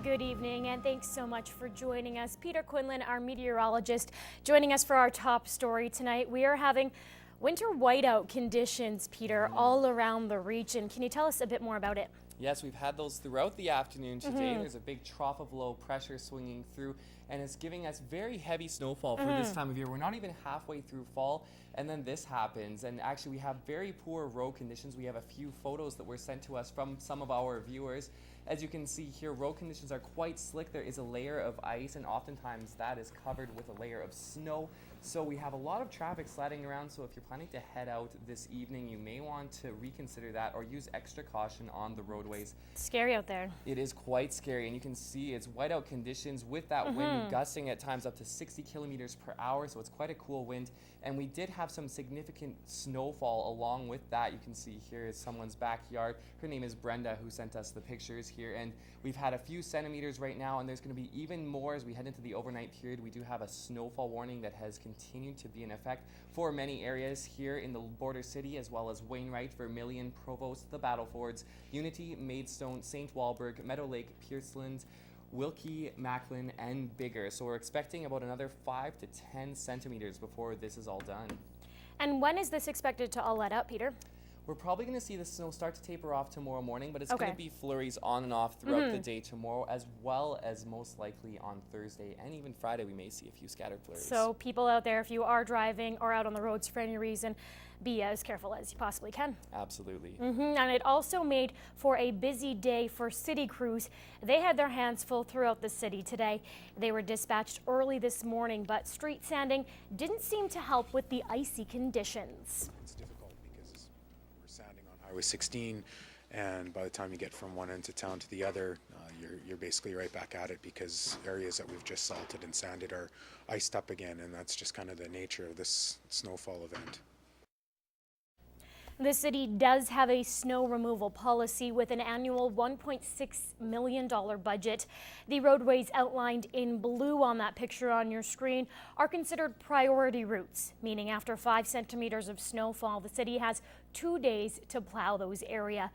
Good evening, and thanks so much for joining us. Peter Quinlan, our meteorologist, joining us for our top story tonight. We are having winter whiteout conditions, Peter, all around the region. Can you tell us a bit more about it? Yes, we've had those throughout the afternoon today. There's a big trough of low pressure swinging through, and it's giving us very heavy snowfall for this time of year. We're not even halfway through fall, and then this happens. And actually, we have very poor road conditions. We have a few photos that were sent to us from some of our viewers. As you can see here, road conditions are quite slick. There is a layer of ice, and oftentimes that is covered with a layer of snow. So we have a lot of traffic sliding around. So if you're planning to head out this evening, you may want to reconsider that or use extra caution on the roadways. It's scary out there. It is quite scary, and you can see it's whiteout conditions with that wind gusting at times up to 60 kilometers per hour. So it's quite a cool wind. And we did have some significant snowfall along with that. You can see here is someone's backyard. Her name is Brenda, who sent us the pictures here. And we've had a few centimeters right now, and there's going to be even more as we head into the overnight period. We do have a snowfall warning that has continued to be in effect for many areas here in the border city, as well as Wainwright, Vermilion, Provost, the Battlefords, Unity, Maidstone, St. Walburg, Meadow Lake, Pierceland, Wilkie, Macklin, and Bigger. So we're expecting about another 5 to 10 centimeters before this is all done. And when is this expected to all let up, Peter? We're probably going to see the snow start to taper off tomorrow morning, but it's going to be flurries on and off throughout the day tomorrow, as well as most likely on Thursday and even Friday. We may see a few scattered flurries. So people out there, if you are driving or out on the roads for any reason, be as careful as you possibly can. Absolutely. And it also made for a busy day for city crews. They had their hands full throughout the city today. They were dispatched early this morning, but street sanding didn't seem to help with the icy conditions. It's difficult because we're sanding on Highway 16, and by the time you get from one end of town to the other, you're basically right back at it, because areas that we've just salted and sanded are iced up again, and that's just kind of the nature of this snowfall event. The city does have a snow removal policy with an annual $1.6 million budget. The roadways outlined in blue on that picture on your screen are considered priority routes, meaning after 5 centimeters of snowfall, the city has 2 days to plow those areas.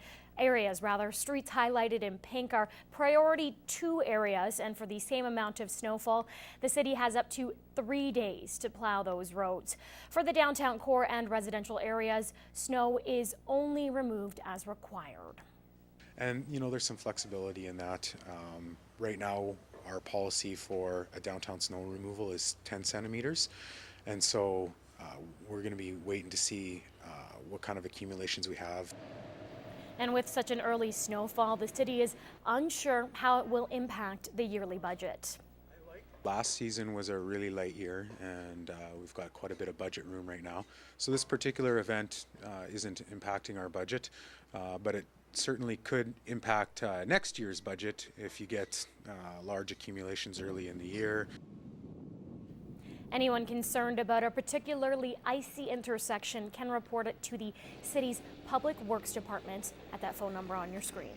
Streets highlighted in pink are priority 2 areas, and for the same amount of snowfall, the city has up to 3 days to plow those roads. For the downtown core and residential areas, snow is only removed as required. And there's some flexibility in that. Right now, our policy for a downtown snow removal is 10 centimeters, and so we're going to be waiting to see what kind of accumulations we have. And with such an early snowfall, the city is unsure how it will impact the yearly budget. Last season was a really light year, and we've got quite a bit of budget room right now. So this particular event isn't impacting our budget, but it certainly could impact next year's budget if you get large accumulations early in the year. Anyone concerned about a particularly icy intersection can report it to the city's Public Works Department at that phone number on your screen.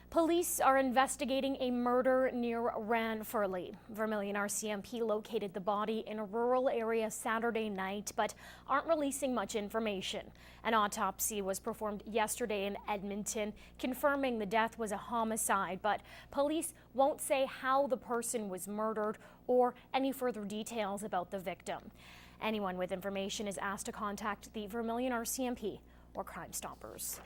Police are investigating a murder near Ranfurly. Vermilion RCMP located the body in a rural area Saturday night, but aren't releasing much information. An autopsy was performed yesterday in Edmonton, confirming the death was a homicide, but police won't say how the person was murdered or any further details about the victim. Anyone with information is asked to contact the Vermilion RCMP or Crime Stoppers.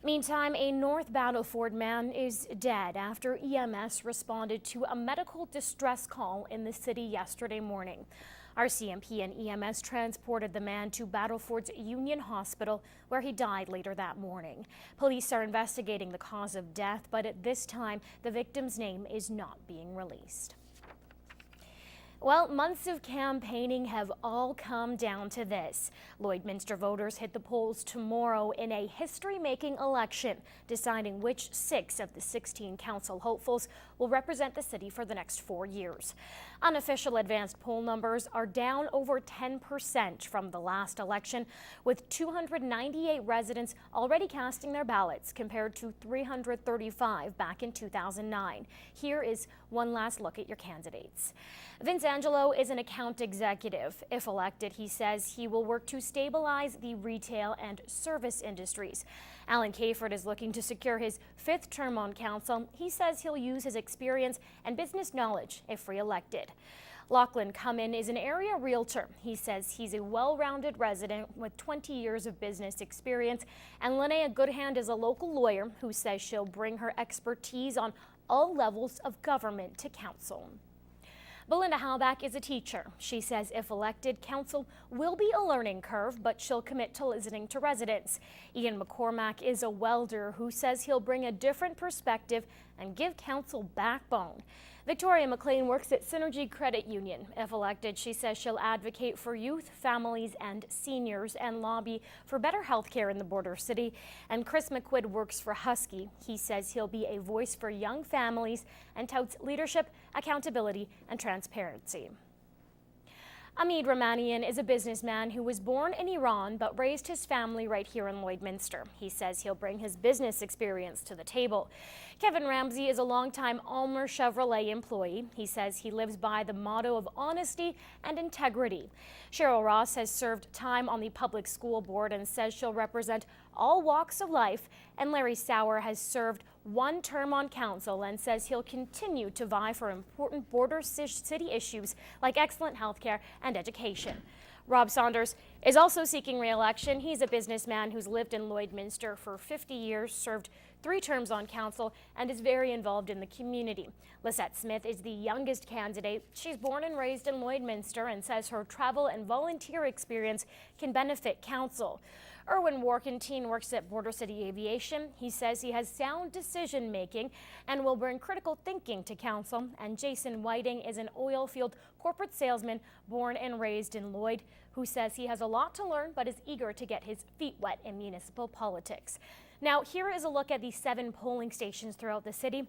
Meantime, a North Battleford man is dead after EMS responded to a medical distress call in the city yesterday morning. RCMP and EMS transported the man to Battleford's Union Hospital, where he died later that morning. Police are investigating the cause of death, but at this time, the victim's name is not being released. Well, months of campaigning have all come down to this. Lloydminster voters hit the polls tomorrow in a history-making election, deciding which 6 of the 16 council hopefuls will represent the city for the next 4 years. Unofficial advanced poll numbers are down over 10% from the last election, with 298 residents already casting their ballots compared to 335 back in 2009. Here is one last look at your candidates. Vince Angelo is an account executive. If elected, he says he will work to stabilize the retail and service industries. Alan Caford is looking to secure his 5th term on council. He says he'll use his experience and business knowledge if re-elected. Lachlan Cummin is an area realtor. He says he's a well-rounded resident with 20 years of business experience. And Linnea Goodhand is a local lawyer who says she'll bring her expertise on all levels of government to council. Belinda Halbach is a teacher. She says if elected, council will be a learning curve, but she'll commit to listening to residents. Ian McCormack is a welder who says he'll bring a different perspective and give council backbone. Victoria McLean works at Synergy Credit Union. If elected, she says she'll advocate for youth, families, and seniors and lobby for better health care in the border city. And Chris McQuid works for Husky. He says he'll be a voice for young families and touts leadership, accountability, and transparency. Amid Ramanian is a businessman who was born in Iran but raised his family right here in Lloydminster. He says he'll bring his business experience to the table. Kevin Ramsey is a longtime Ulmer Chevrolet employee. He says he lives by the motto of honesty and integrity. Cheryl Ross has served time on the public school board and says she'll represent all walks of life. And Larry Sauer has served 1 term on council and says he'll continue to vie for important border city issues like excellent health care and education. Rob Saunders is also seeking re-election. He's a businessman who's lived in Lloydminster for 50 years, served 3 terms on council, and is very involved in the community. Lisette Smith is the youngest candidate. She's born and raised in Lloydminster and says her travel and volunteer experience can benefit council. Erwin Warkentine works at Border City Aviation. He says he has sound decision making and will bring critical thinking to council. And Jason Whiting is an oil field corporate salesman born and raised in Lloyd, who says he has a lot to learn but is eager to get his feet wet in municipal politics. Now, here is a look at the 7 polling stations throughout the city.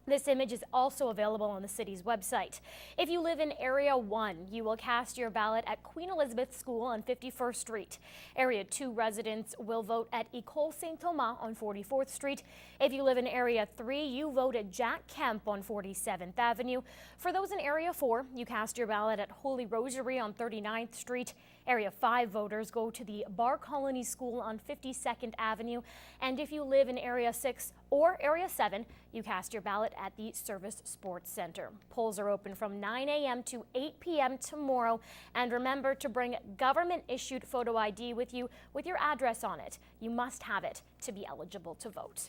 This image is also available on the city's website. If you live in Area 1, you will cast your ballot at Queen Elizabeth School on 51st Street. Area 2 residents will vote at École Saint-Thomas on 44th Street. If you live in Area 3, you vote at Jack Kemp on 47th Avenue. For those in Area 4, you cast your ballot at Holy Rosary on 39th Street. Area 5 voters go to the Bar Colony School on 52nd Avenue. And if you live in Area 6 or Area 7, you cast your ballot at the Service Sports Center. Polls are open from 9 a.m. to 8 p.m. tomorrow. And remember to bring government-issued photo ID with you with your address on it. You must have it to be eligible to vote.